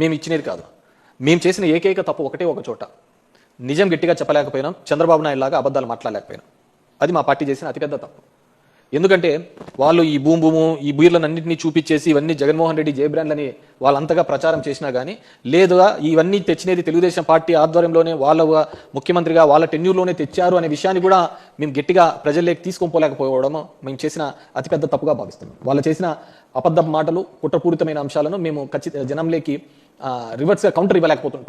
మేము ఇచ్చినది కాదు. మేము చేసిన ఏకైక తప్పు ఒకటే ఒక చోట, నిజం గట్టిగా చెప్పలేకపోయినాం, చంద్రబాబు నాయుడు లాగా అబద్ధాలు మాట్లాడలేకపోయినాం. అది మా పార్టీ చేసిన అతిపెద్ద తప్పు. ఎందుకంటే వాళ్ళు ఈ భూము ఈ బీర్లన్నింటినీ చూపించేసి ఇవన్నీ జగన్మోహన్ రెడ్డి జే బ్రాండ్లని వాళ్ళంతగా ప్రచారం చేసినా కానీ, లేదా ఇవన్నీ తెచ్చినది తెలుగుదేశం పార్టీ ఆధ్వర్యంలోనే వాళ్ళ ముఖ్యమంత్రిగా వాళ్ళ టెన్యూర్లోనే తెచ్చారు అనే విషయాన్ని కూడా మేము గట్టిగా ప్రజల్లోకి తీసుకొని మేము చేసిన అతిపెద్ద తప్పుగా భావిస్తున్నాం. వాళ్ళు చేసిన అబద్ధ మాటలు, కుట్రపూరితమైన అంశాలను మేము ఖచ్చితంగా జనంలోకి రివర్స్గా కౌంటర్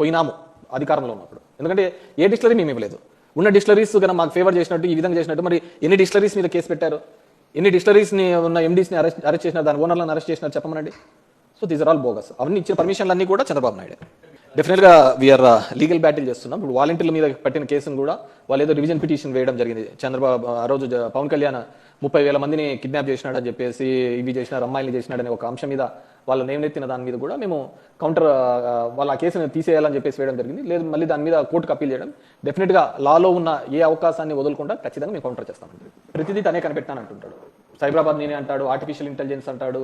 పోయినాము అధికారంలో ఉన్నప్పుడు. ఎందుకంటే ఏ డిస్టిలరీ మేము ఇవ్వలేదు. ఉన్న డిస్టిలరీస్ కన్నా మాకు ఫేవర్ చేసినట్టు, ఈ విధంగా చేసినట్టు మరి ఎన్ని డిస్టిలరీస్ మీద కేసు పెట్టారు, ఎన్ని డిస్టిలరీస్ని ఉన్న ఎండీస్ని అరెస్ట్ చేసినారు, దాని ఓనర్లను అరెస్ట్ చేసినారు చెప్పమనండి. So these are all bogus. అవన్నీ ఇచ్చిన పర్మిషన్లు అన్నీ కూడా చంద్రబాబు నాయుడు. డెఫినెట్గా వీఆర్ లీగల్ బ్యాటిల్ చేస్తున్నాం. ఇప్పుడు వాలంటీర్ల మీద పెట్టిన కేసును కూడా వాళ్ళు ఏదో రివిజన్ పిటిషన్ వేయడం జరిగింది. చంద్రబాబు ఆ రోజు పవన్ కళ్యాణ్ 30,000 మందిని కిడ్నాప్ చేసినాడని చెప్పేసి, ఇవి చేసినారు, అమ్మాయిని చేసినాడని ఒక అంశం మీద వాళ్ళ నేమనెత్తిన దాని మీద కూడా మేము కౌంటర్ వాళ్ళ ఆ కేసును తీసేయాలని చెప్పేసి వేయడం జరిగింది. లేదు మళ్ళీ దాని మీద కోర్టుకు అప్పీల్ చేయడం. డెఫినెట్గా లాలో ఉన్న ఏ అవకాశాన్ని వదలకుండా ఖచ్చితంగా మేము కౌంటర్ చేస్తామండి. ప్రతిదీ తనే కనిపెట్టానంటుంటాడు. సైబరాబాద్ నేనే అంటాడు, ఆర్టిఫిషియల్ ఇంటెలిజెన్స్ అంటాడు,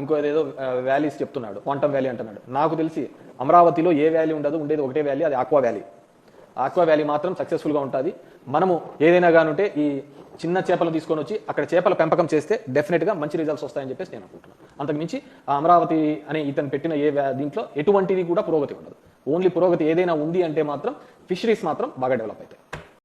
ఇంకో ఏదో వ్యాలీస్ చెప్తున్నాడు, క్వాంటమ్ వ్యాలీ అంటున్నాడు. నాకు తెలిసి అమరావతిలో ఏ వ్యాలీ ఉండదు, ఉండేది ఒకటే వ్యాలీ, అది ఆక్వా వ్యాలీ. ఆక్వా వ్యాలీ మాత్రం సక్సెస్ఫుల్గా ఉంటుంది. మనము ఏదైనా కానుంటే ఈ చిన్న చేపలు తీసుకొని వచ్చి అక్కడ చేపల పెంపకం చేస్తే డెఫినెట్గా మంచి రిజల్ట్స్ వస్తాయని చెప్పేసి నేను అనుకుంటున్నాను. అంతకుమించి ఆ అమరావతి అనే ఇతను పెట్టిన దీంట్లో ఎటువంటిది కూడా పురోగతి ఉండదు. ఓన్లీ పురోగతి ఏదైనా ఉంది అంటే మాత్రం ఫిషరీస్ మాత్రం బాగా డెవలప్ అవుతాయి.